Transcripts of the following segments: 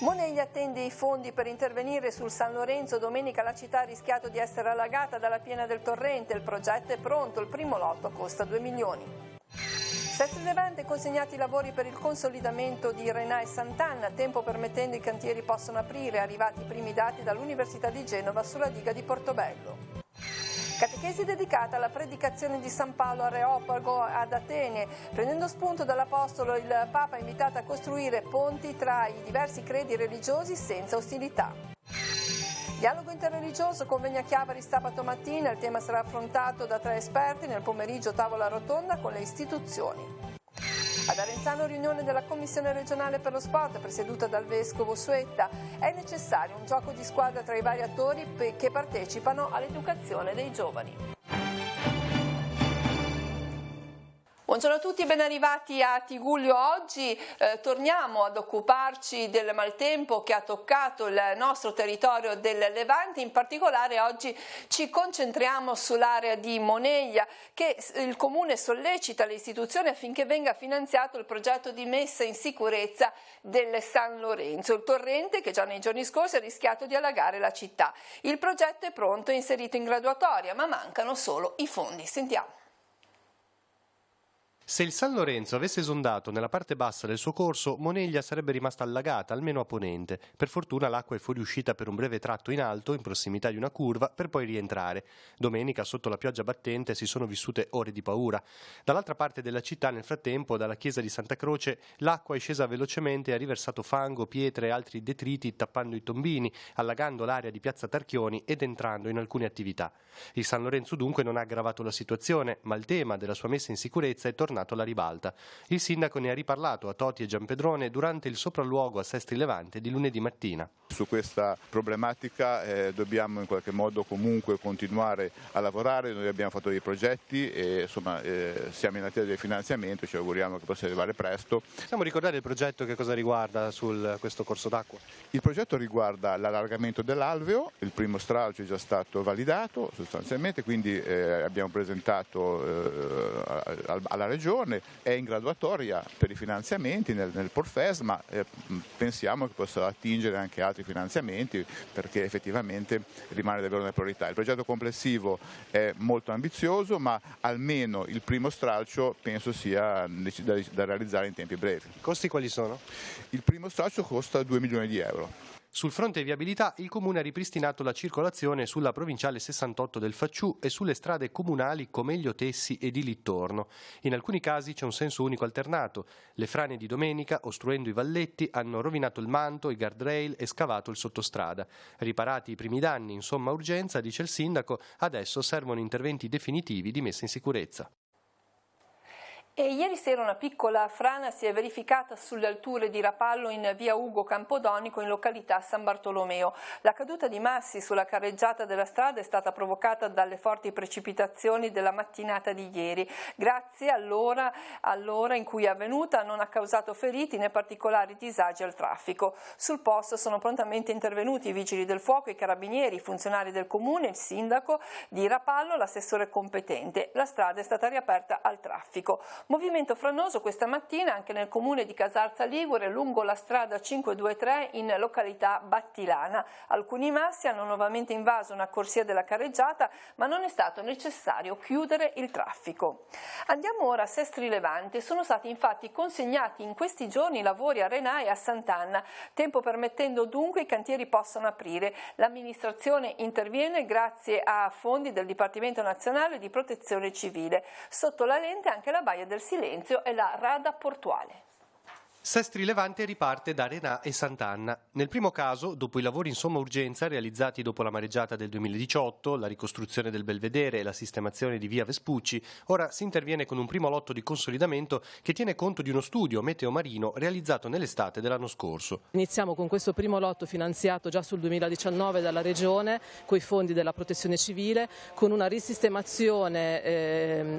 Moneglia attende i fondi per intervenire sul San Lorenzo. Domenica la città ha rischiato di essere allagata dalla piena del torrente. Il progetto è pronto, il primo lotto costa 2 milioni. Sestri Levante consegnati i lavori per il consolidamento di Renà e Sant'Anna. Tempo permettendo i cantieri possono aprire. Arrivati i primi dati dall'Università di Genova sulla diga di Portobello. Catechesi dedicata alla predicazione di San Paolo Areopago ad Atene. Prendendo spunto dall'Apostolo, il Papa ha invitato a costruire ponti tra i diversi credi religiosi senza ostilità. Dialogo interreligioso, convegno a Chiavari sabato mattina. Il tema sarà affrontato da 3 esperti. Nel pomeriggio tavola rotonda con le istituzioni. Ad Arenzano riunione della Commissione regionale per lo sport presieduta dal Vescovo Suetta. È necessario un gioco di squadra tra i vari attori che partecipano all'educazione dei giovani. Buongiorno a tutti, ben arrivati a Tigullio. Oggi torniamo ad occuparci del maltempo che ha toccato il nostro territorio del Levante. In particolare oggi ci concentriamo sull'area di Moneglia, che il Comune sollecita le istituzioni affinché venga finanziato il progetto di messa in sicurezza del San Lorenzo, il torrente che già nei giorni scorsi ha rischiato di allagare la città. Il progetto è pronto e inserito in graduatoria, ma mancano solo i fondi. Sentiamo. Se il San Lorenzo avesse esondato nella parte bassa del suo corso, Moneglia sarebbe rimasta allagata, almeno a ponente. Per fortuna l'acqua è fuoriuscita per un breve tratto in alto, in prossimità di una curva, per poi rientrare. Domenica, sotto la pioggia battente, si sono vissute ore di paura. Dall'altra parte della città, nel frattempo, dalla chiesa di Santa Croce, l'acqua è scesa velocemente e ha riversato fango, pietre e altri detriti, tappando i tombini, allagando l'area di piazza Tarchioni ed entrando in alcune attività. Il San Lorenzo dunque non ha aggravato la situazione, ma il tema della sua messa in sicurezza è tornato alla ribalta. Il sindaco ne ha riparlato a Toti e Giampedrone durante il sopralluogo a Sestri Levante di lunedì mattina. Su questa problematica dobbiamo in qualche modo comunque continuare a lavorare. Noi abbiamo fatto dei progetti e insomma siamo in attesa del finanziamento, ci auguriamo che possa arrivare presto. Possiamo ricordare il progetto, che cosa riguarda questo corso d'acqua? Il progetto riguarda l'allargamento dell'alveo, il primo stralcio è già stato validato sostanzialmente, quindi abbiamo presentato alla Regione, è in graduatoria per i finanziamenti nel Porfes, ma pensiamo che possa attingere anche altri finanziamenti perché effettivamente rimane davvero una priorità. Il progetto complessivo è molto ambizioso, ma almeno il primo stralcio penso sia da realizzare in tempi brevi. I costi quali sono? Il primo stralcio costa 2 milioni di euro. Sul fronte viabilità il Comune ha ripristinato la circolazione sulla provinciale 68 del Facciù e sulle strade comunali Comeglio Tessi e di Littorno. In alcuni casi c'è un senso unico alternato. Le frane di domenica, ostruendo i valletti, hanno rovinato il manto, i guardrail e scavato il sottostrada. Riparati i primi danni in somma urgenza, dice il sindaco, adesso servono interventi definitivi di messa in sicurezza. E ieri sera una piccola frana si è verificata sulle alture di Rapallo in via Ugo Campodonico in località San Bartolomeo. La caduta di massi sulla carreggiata della strada è stata provocata dalle forti precipitazioni della mattinata di ieri. Grazie all'ora in cui è avvenuta non ha causato feriti né particolari disagi al traffico. Sul posto sono prontamente intervenuti i vigili del fuoco, i carabinieri, i funzionari del comune, il sindaco di Rapallo, l'assessore competente. La strada è stata riaperta al traffico. Movimento franoso questa mattina anche nel comune di Casarza Ligure lungo la strada 523 in località Battilana. Alcuni massi hanno nuovamente invaso una corsia della carreggiata, ma non è stato necessario chiudere il traffico. Andiamo ora a Sestri Levante. Sono stati infatti consegnati in questi giorni i lavori a Renà e a Sant'Anna. Tempo permettendo dunque i cantieri possono aprire. L'amministrazione interviene grazie a fondi del Dipartimento Nazionale di Protezione Civile. Sotto la lente anche la Baia del Silenzio e la rada portuale. Sestri Levante riparte da Renà e Sant'Anna. Nel primo caso, dopo i lavori in somma urgenza realizzati dopo la mareggiata del 2018, la ricostruzione del Belvedere e la sistemazione di via Vespucci, ora si interviene con un primo lotto di consolidamento che tiene conto di uno studio meteo marino realizzato nell'estate dell'anno scorso. Iniziamo con questo primo lotto finanziato già sul 2019 dalla Regione, con i fondi della Protezione Civile, con una risistemazione,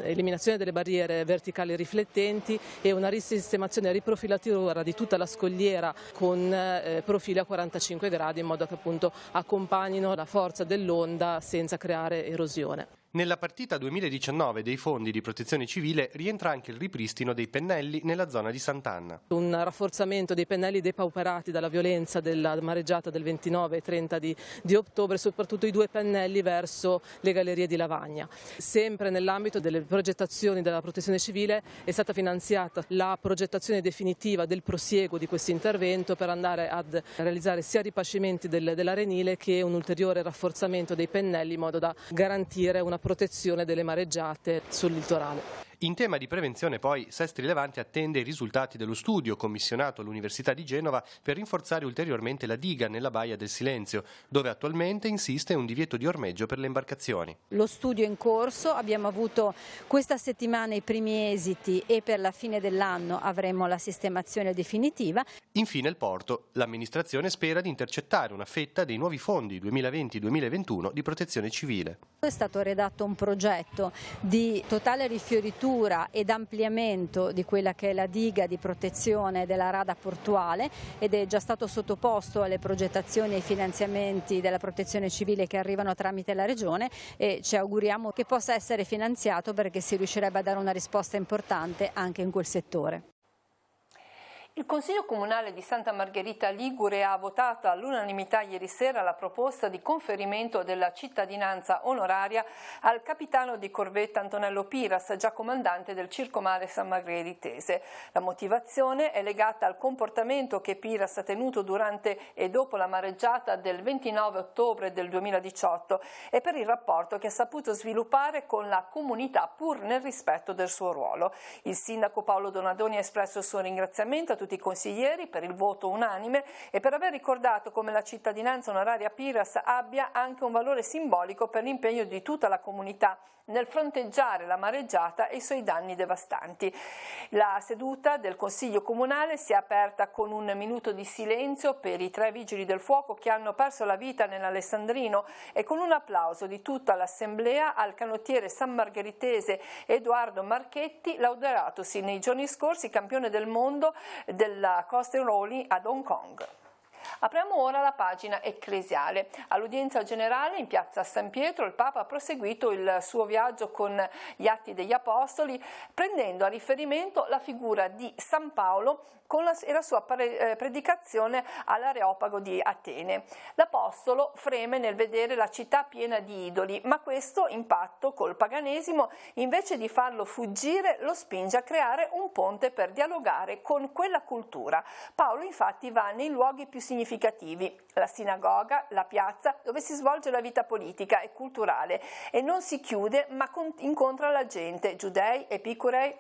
eliminazione delle barriere verticali riflettenti e una risistemazione riprofilatura di tutta la scogliera con profili a 45 gradi in modo che appunto accompagnino la forza dell'onda senza creare erosione. Nella partita 2019 dei fondi di protezione civile rientra anche il ripristino dei pennelli nella zona di Sant'Anna. Un rafforzamento dei pennelli depauperati dalla violenza della mareggiata del 29 e 30 di ottobre, soprattutto i 2 pennelli verso le gallerie di Lavagna. Sempre nell'ambito delle progettazioni della protezione civile è stata finanziata la progettazione definitiva del prosieguo di questo intervento per andare a realizzare sia ripascimenti dell'arenile che un ulteriore rafforzamento dei pennelli in modo da garantire una protezione delle mareggiate sul litorale. In tema di prevenzione poi Sestri Levante attende i risultati dello studio commissionato all'Università di Genova per rinforzare ulteriormente la diga nella Baia del Silenzio, dove attualmente insiste un divieto di ormeggio per le imbarcazioni. Lo studio è in corso, abbiamo avuto questa settimana i primi esiti e per la fine dell'anno avremo la sistemazione definitiva. Infine il porto. L'amministrazione spera di intercettare una fetta dei nuovi fondi 2020-2021 di protezione civile. È stato redatto un progetto di totale rifioritura ed ampliamento di quella che è la diga di protezione della rada portuale ed è già stato sottoposto alle progettazioni e ai finanziamenti della protezione civile che arrivano tramite la Regione e ci auguriamo che possa essere finanziato perché si riuscirebbe a dare una risposta importante anche in quel settore. Il Consiglio Comunale di Santa Margherita Ligure ha votato all'unanimità ieri sera la proposta di conferimento della cittadinanza onoraria al capitano di corvetta Antonello Piras, già comandante del circomare San Margheritese. La motivazione è legata al comportamento che Piras ha tenuto durante e dopo la mareggiata del 29 ottobre del 2018 e per il rapporto che ha saputo sviluppare con la comunità pur nel rispetto del suo ruolo. Il sindaco Paolo Donadoni ha espresso il suo ringraziamento a tutti i consiglieri per il voto unanime e per aver ricordato come la cittadinanza onoraria Piras abbia anche un valore simbolico per l'impegno di tutta la comunità nel fronteggiare la mareggiata e i suoi danni devastanti. La seduta del Consiglio Comunale si è aperta con un minuto di silenzio per i 3 vigili del fuoco che hanno perso la vita nell'Alessandrino e con un applauso di tutta l'Assemblea al canottiere sammargheritese Edoardo Marchetti, laureatosi nei giorni scorsi campione del mondo della coast and rolling ad Hong Kong. Apriamo ora la pagina ecclesiale. All'udienza generale in piazza San Pietro il Papa ha proseguito il suo viaggio con gli Atti degli Apostoli, prendendo a riferimento la figura di San Paolo e la sua predicazione all'Areopago di Atene. L'Apostolo freme nel vedere la città piena di idoli, ma questo impatto col paganesimo, invece di farlo fuggire, lo spinge a creare un ponte per dialogare con quella cultura. Paolo infatti va nei luoghi più significativi, la sinagoga, la piazza dove si svolge la vita politica e culturale, e non si chiude ma incontra la gente, giudei, epicurei,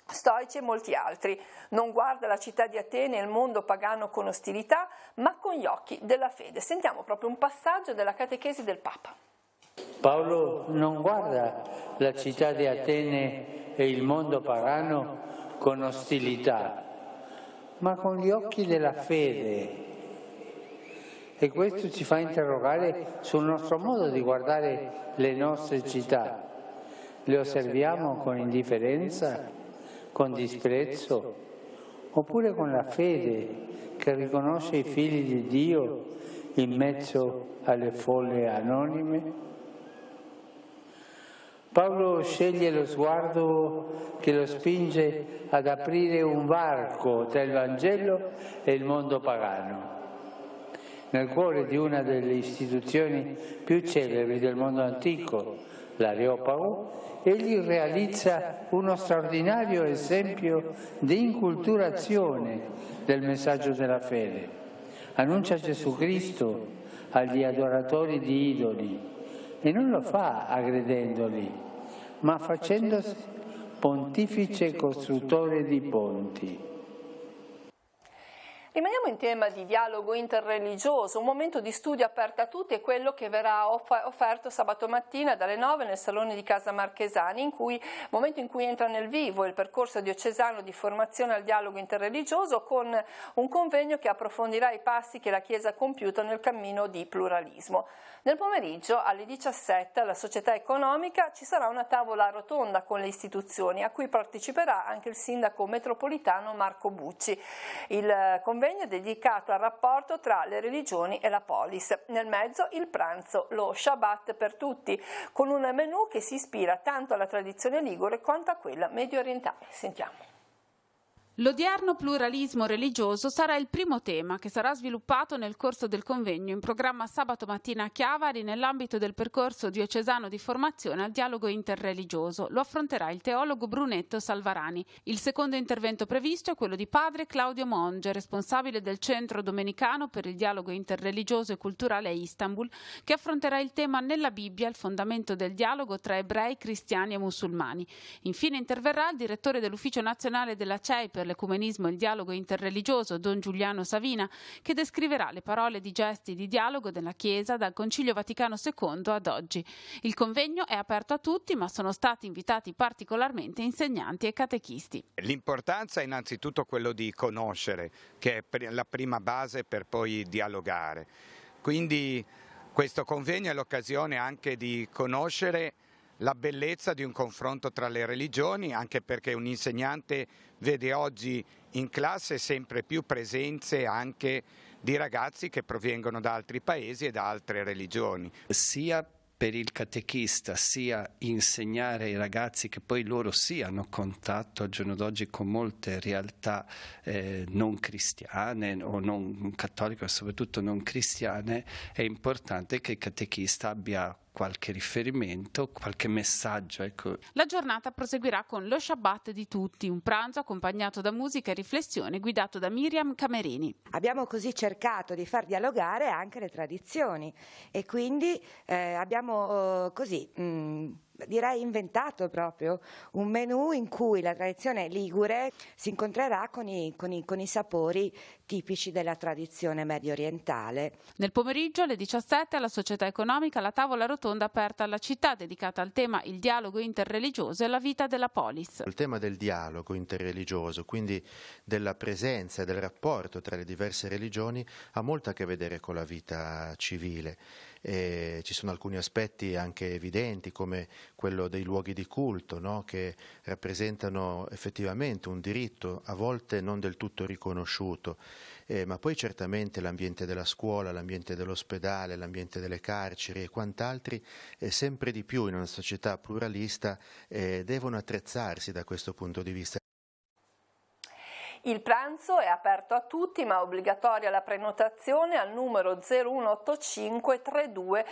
stoici e molti altri. Non guarda la città di Atene e il mondo pagano con ostilità, ma con gli occhi della fede. Sentiamo proprio un passaggio della catechesi del Papa. Paolo non guarda la città di Atene e il mondo pagano con ostilità, ma con gli occhi della fede. E questo ci fa interrogare sul nostro modo di guardare le nostre città. Le osserviamo con indifferenza, con disprezzo, oppure con la fede che riconosce i figli di Dio in mezzo alle folle anonime? Paolo sceglie lo sguardo che lo spinge ad aprire un varco tra il Vangelo e il mondo pagano. Nel cuore di una delle istituzioni più celebri del mondo antico, l'Areopago, egli realizza uno straordinario esempio di inculturazione del messaggio della fede. Annuncia Gesù Cristo agli adoratori di idoli e non lo fa aggredendoli, ma facendosi pontefice e costruttore di ponti. Rimaniamo in tema di dialogo interreligioso, un momento di studio aperto a tutti è quello che verrà offerto sabato mattina dalle 9 nel Salone di Casa Marchesani, momento in cui entra nel vivo il percorso diocesano di formazione al dialogo interreligioso con un convegno che approfondirà i passi che la Chiesa ha compiuto nel cammino di pluralismo. Nel pomeriggio alle 17 alla Società Economica ci sarà una tavola rotonda con le istituzioni a cui parteciperà anche il sindaco metropolitano Marco Bucci. Il convegno convegno dedicato al rapporto tra le religioni e la polis. Nel mezzo il pranzo, lo Shabbat per tutti, con un menù che si ispira tanto alla tradizione ligure quanto a quella medio orientale. Sentiamo. L'odierno pluralismo religioso sarà il primo tema che sarà sviluppato nel corso del convegno in programma sabato mattina a Chiavari nell'ambito del percorso diocesano di formazione al dialogo interreligioso. Lo affronterà il teologo Brunetto Salvarani. Il secondo intervento previsto è quello di padre Claudio Monge, responsabile del Centro Domenicano per il dialogo interreligioso e culturale a Istanbul, che affronterà il tema nella Bibbia, il fondamento del dialogo tra ebrei, cristiani e musulmani. Infine interverrà il direttore dell'Ufficio Nazionale della CEI per l'ecumenismo e il dialogo interreligioso, Don Giuliano Savina, che descriverà le parole di gesti di dialogo della Chiesa dal Concilio Vaticano II ad oggi. Il convegno è aperto a tutti, ma sono stati invitati particolarmente insegnanti e catechisti. L'importanza è innanzitutto quello di conoscere, che è la prima base per poi dialogare. Quindi questo convegno è l'occasione anche di conoscere la bellezza di un confronto tra le religioni, anche perché un insegnante vede oggi in classe sempre più presenze anche di ragazzi che provengono da altri paesi e da altre religioni. Sia per il catechista sia insegnare ai ragazzi che poi loro siano a contatto al giorno d'oggi con molte realtà non cristiane o non cattoliche, ma soprattutto non cristiane, è importante che il catechista abbia qualche riferimento, qualche messaggio. Ecco. La giornata proseguirà con lo Shabbat di tutti, un pranzo accompagnato da musica e riflessione guidato da Miriam Camerini. Abbiamo così cercato di far dialogare anche le tradizioni e quindi abbiamo direi inventato proprio un menù in cui la tradizione ligure si incontrerà con i sapori tipici della tradizione medio orientale. Nel pomeriggio alle 17 alla Società Economica la tavola rotonda aperta alla città dedicata al tema il dialogo interreligioso e la vita della polis. Il tema del dialogo interreligioso, quindi della presenza e del rapporto tra le diverse religioni, ha molto a che vedere con la vita civile. Ci sono alcuni aspetti anche evidenti come quello dei luoghi di culto, no? Che rappresentano effettivamente un diritto a volte non del tutto riconosciuto, ma poi certamente l'ambiente della scuola, l'ambiente dell'ospedale, l'ambiente delle carceri e quant'altri sempre di più in una società pluralista devono attrezzarsi da questo punto di vista. Il pranzo è aperto a tutti, ma obbligatoria la prenotazione al numero 0185 32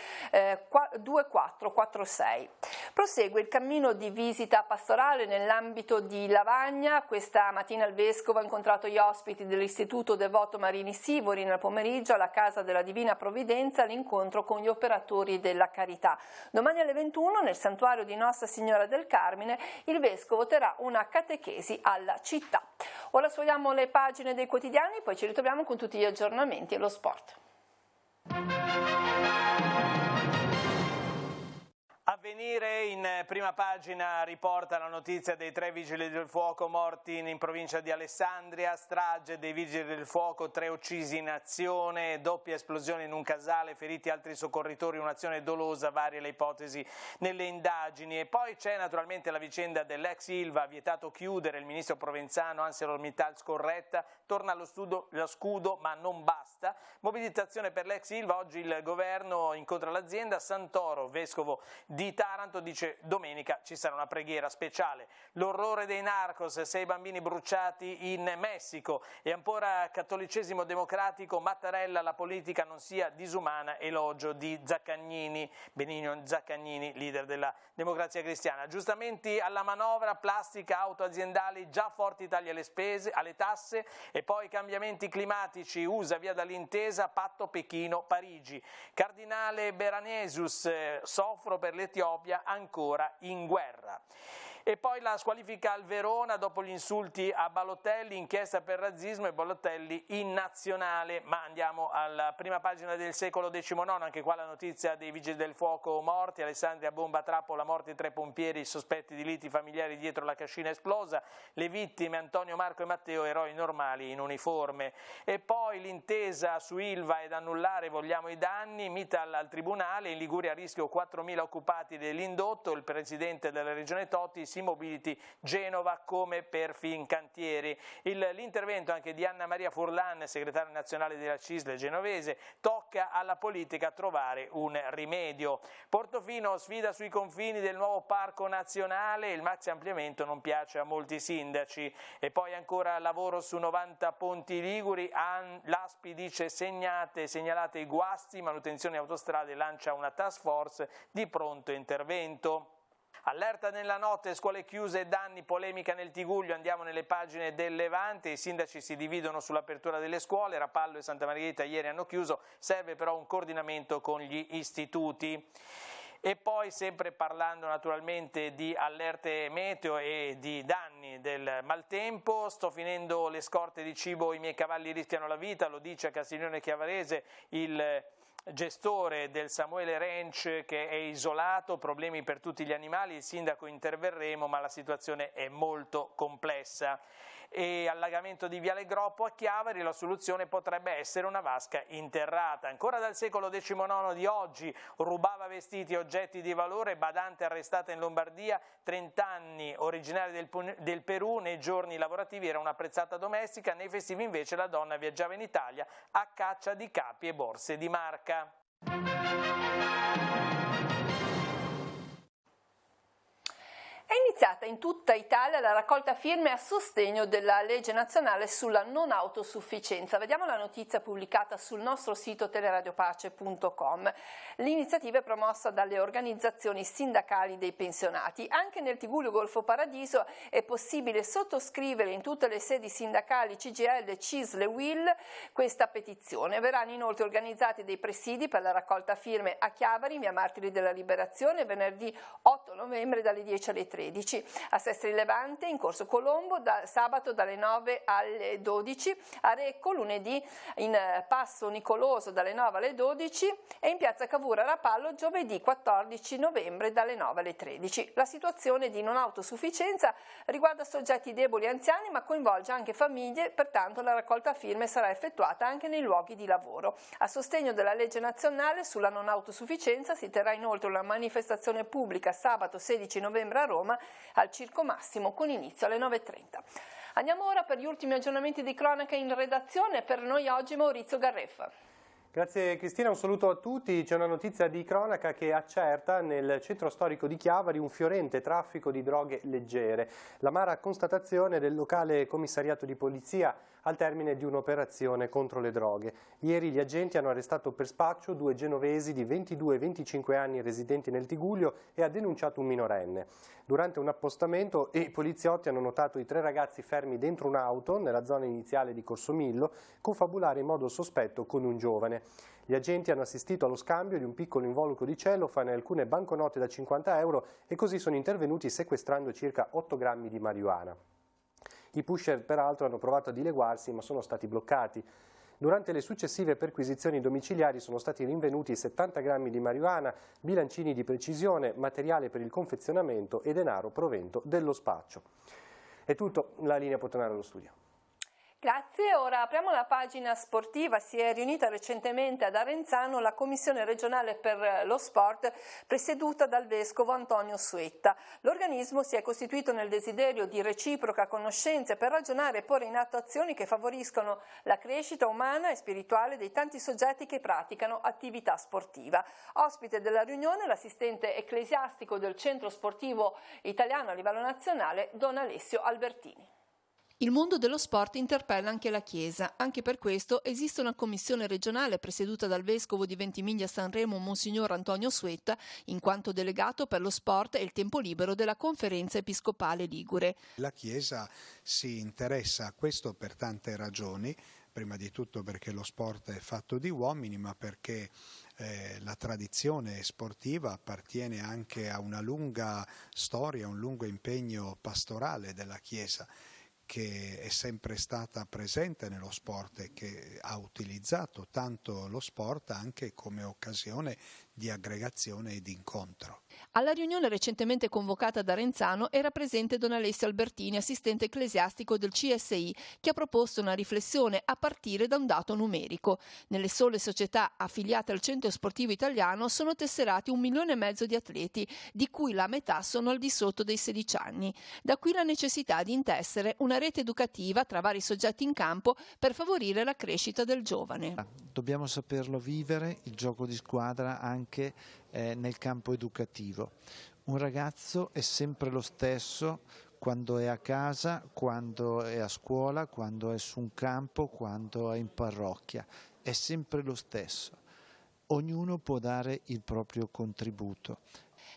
2446. Prosegue il cammino di visita pastorale nell'ambito di Lavagna. Questa mattina il Vescovo ha incontrato gli ospiti dell'Istituto Devoto Marini Sivori nel pomeriggio alla Casa della Divina Provvidenza all'incontro con gli operatori della carità. Domani alle 21 nel santuario di Nostra Signora del Carmine il Vescovo terrà una catechesi alla città. Ora sfogliamo le pagine dei quotidiani, poi ci ritroviamo con tutti gli aggiornamenti e lo sport. Avvenire in prima pagina riporta la notizia dei 3 vigili del fuoco morti in provincia di Alessandria, strage dei vigili del fuoco, 3 uccisi in azione, doppia esplosione in un casale, feriti altri soccorritori, un'azione dolosa, varie le ipotesi nelle indagini. E poi c'è naturalmente la vicenda dell'ex Ilva, vietato chiudere, il ministro Provenzano, ArcelorMittal scorretta, torna allo scudo ma non basta, mobilitazione per l'ex Ilva, oggi il governo incontra l'azienda, Santoro, vescovo di Taranto, dice domenica ci sarà una preghiera speciale. L'orrore dei narcos, 6 bambini bruciati in Messico e ancora cattolicesimo democratico, Mattarella, la politica non sia disumana, elogio di Zaccagnini, Benigno Zaccagnini, leader della Democrazia Cristiana. Aggiustamenti alla manovra, plastica, auto aziendali, già forti tagli alle spese, alle tasse e poi cambiamenti climatici, USA via dall'intesa, patto Pechino-Parigi. Cardinale Beranesius, soffro per l'Etiopia ancora in guerra. E poi la squalifica al Verona dopo gli insulti a Balotelli, inchiesta per razzismo e Balotelli in nazionale. Ma andiamo alla prima pagina del Secolo XIX, anche qua la notizia dei vigili del fuoco morti, Alessandria bomba trappola, morti 3 pompieri, sospetti di liti familiari dietro la cascina esplosa, le vittime Antonio, Marco e Matteo, eroi normali in uniforme. E poi l'intesa su Ilva ed annullare, vogliamo i danni, Mittal al tribunale, in Liguria a rischio 4.000 occupati dell'indotto, il presidente della regione Totti Policy Mobility Genova come per Fincantieri. L'intervento anche di Anna Maria Furlan, segretaria nazionale della CISL genovese, tocca alla politica trovare un rimedio. Portofino sfida sui confini del nuovo parco nazionale, il maxi ampliamento non piace a molti sindaci. E poi ancora lavoro su 90 ponti liguri, l'ASPI dice segnalate i guasti, manutenzione autostrade lancia una task force di pronto intervento. Allerta nella notte, scuole chiuse e danni, polemica nel Tigullio, andiamo nelle pagine del Levante, i sindaci si dividono sull'apertura delle scuole, Rapallo e Santa Margherita ieri hanno chiuso, serve però un coordinamento con gli istituti. E poi, sempre parlando naturalmente di allerte meteo e di danni del maltempo, sto finendo le scorte di cibo, i miei cavalli rischiano la vita, lo dice a Castiglione Chiavarese il gestore del Samuele Ranch che è isolato, problemi per tutti gli animali, il sindaco interverremo ma la situazione è molto complessa. E allagamento di Viale Groppo a Chiavari, la soluzione potrebbe essere una vasca interrata. Ancora dal secolo XIX di oggi, rubava vestiti e oggetti di valore, badante arrestata in Lombardia, 30 anni, originaria del Perù, nei giorni lavorativi era un'apprezzata domestica, nei festivi invece la donna viaggiava in Italia a caccia di capi e borse di marca. È iniziata in tutta Italia la raccolta firme a sostegno della legge nazionale sulla non autosufficienza. Vediamo la notizia pubblicata sul nostro sito teleradiopace.com. L'iniziativa è promossa dalle organizzazioni sindacali dei pensionati. Anche nel Tigullio Golfo Paradiso è possibile sottoscrivere in tutte le sedi sindacali CGIL, CISL e UIL questa petizione. Verranno inoltre organizzati dei presidi per la raccolta firme a Chiavari, via Martiri della Liberazione, venerdì 8 novembre dalle 10 alle 13. A Sestri Levante, in Corso Colombo, sabato dalle 9 alle 12, a Recco lunedì in Passo Nicoloso dalle 9 alle 12 e in Piazza Cavour a Rapallo giovedì 14 novembre dalle 9 alle 13. La situazione di non autosufficienza riguarda soggetti deboli e anziani ma coinvolge anche famiglie, pertanto la raccolta firme sarà effettuata anche nei luoghi di lavoro. A sostegno della legge nazionale sulla non autosufficienza si terrà inoltre una manifestazione pubblica sabato 16 novembre a Roma al Circo Massimo con inizio alle 9:30. Andiamo ora per gli ultimi aggiornamenti di cronaca in redazione. Per noi oggi Maurizio Garreffa. Grazie Cristina, un saluto a tutti. C'è una notizia di cronaca che accerta nel centro storico di Chiavari un fiorente traffico di droghe leggere. L'amara constatazione del locale commissariato di polizia al termine di un'operazione contro le droghe. Ieri gli agenti hanno arrestato per spaccio 2 genovesi di 22 e 25 anni residenti nel Tigullio e ha denunciato un minorenne. Durante un appostamento i poliziotti hanno notato i 3 ragazzi fermi dentro un'auto nella zona iniziale di Corso Millo confabulare in modo sospetto con un giovane. Gli agenti hanno assistito allo scambio di un piccolo involucro di cellophane e alcune banconote da 50 euro e così sono intervenuti sequestrando circa 8 grammi di marijuana. I pusher peraltro hanno provato a dileguarsi ma sono stati bloccati. Durante le successive perquisizioni domiciliari sono stati rinvenuti 70 grammi di marijuana, bilancini di precisione, materiale per il confezionamento e denaro provento dello spaccio. È tutto, la linea può tornare allo studio. Grazie, ora apriamo la pagina sportiva. Si è riunita recentemente ad Arenzano la Commissione regionale per lo sport presieduta dal Vescovo Antonio Suetta. L'organismo si è costituito nel desiderio di reciproca conoscenza per ragionare e porre in atto azioni che favoriscono la crescita umana e spirituale dei tanti soggetti che praticano attività sportiva. Ospite della riunione l'assistente ecclesiastico del Centro Sportivo Italiano a livello nazionale, Don Alessio Albertini. Il mondo dello sport interpella anche la Chiesa. Anche per questo esiste una commissione regionale presieduta dal vescovo di Ventimiglia Sanremo Monsignor Antonio Suetta, in quanto delegato per lo sport e il tempo libero della Conferenza Episcopale Ligure. La Chiesa si interessa a questo per tante ragioni, prima di tutto perché lo sport è fatto di uomini, ma perché la tradizione sportiva appartiene anche a una lunga storia, un lungo impegno pastorale della Chiesa, che è sempre stata presente nello sport e che ha utilizzato tanto lo sport anche come occasione di aggregazione e di incontro. Alla riunione recentemente convocata da Renzano era presente Don Alessio Albertini, assistente ecclesiastico del CSI, che ha proposto una riflessione a partire da un dato numerico. Nelle sole società affiliate al Centro Sportivo Italiano sono tesserati 1,5 milioni di atleti, di cui la metà sono al di sotto dei 16 anni. Da qui la necessità di intessere una rete educativa tra vari soggetti in campo per favorire la crescita del giovane. Dobbiamo saperlo vivere, il gioco di squadra, anche nel campo educativo. Un ragazzo è sempre lo stesso quando è a casa, quando è a scuola, quando è su un campo, quando è in parrocchia. È sempre lo stesso. Ognuno può dare il proprio contributo.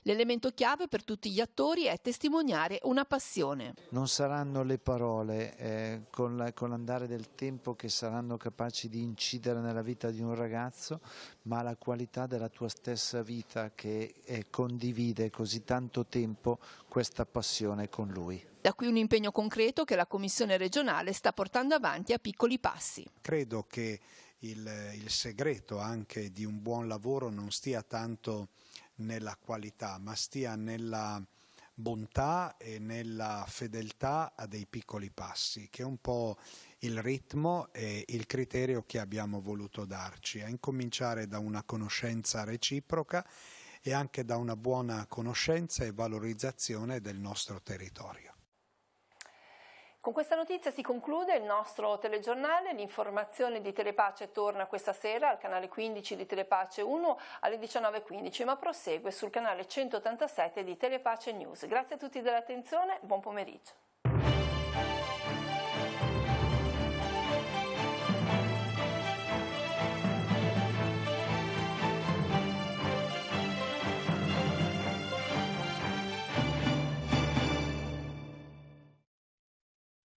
L'elemento chiave per tutti gli attori è testimoniare una passione. Non saranno le parole con l'andare del tempo che saranno capaci di incidere nella vita di un ragazzo, ma la qualità della tua stessa vita che condivide così tanto tempo questa passione con lui. Da qui un impegno concreto che la Commissione regionale sta portando avanti a piccoli passi. Credo che il segreto anche di un buon lavoro non stia tanto nella qualità, ma stia nella bontà e nella fedeltà a dei piccoli passi, che è un po' il ritmo e il criterio che abbiamo voluto darci, a incominciare da una conoscenza reciproca e anche da una buona conoscenza e valorizzazione del nostro territorio. Con questa notizia si conclude il nostro telegiornale. L'informazione di Telepace torna questa sera al canale 15 di Telepace 1 alle 19:15, ma prosegue sul canale 187 di Telepace News. Grazie a tutti dell'attenzione, buon pomeriggio.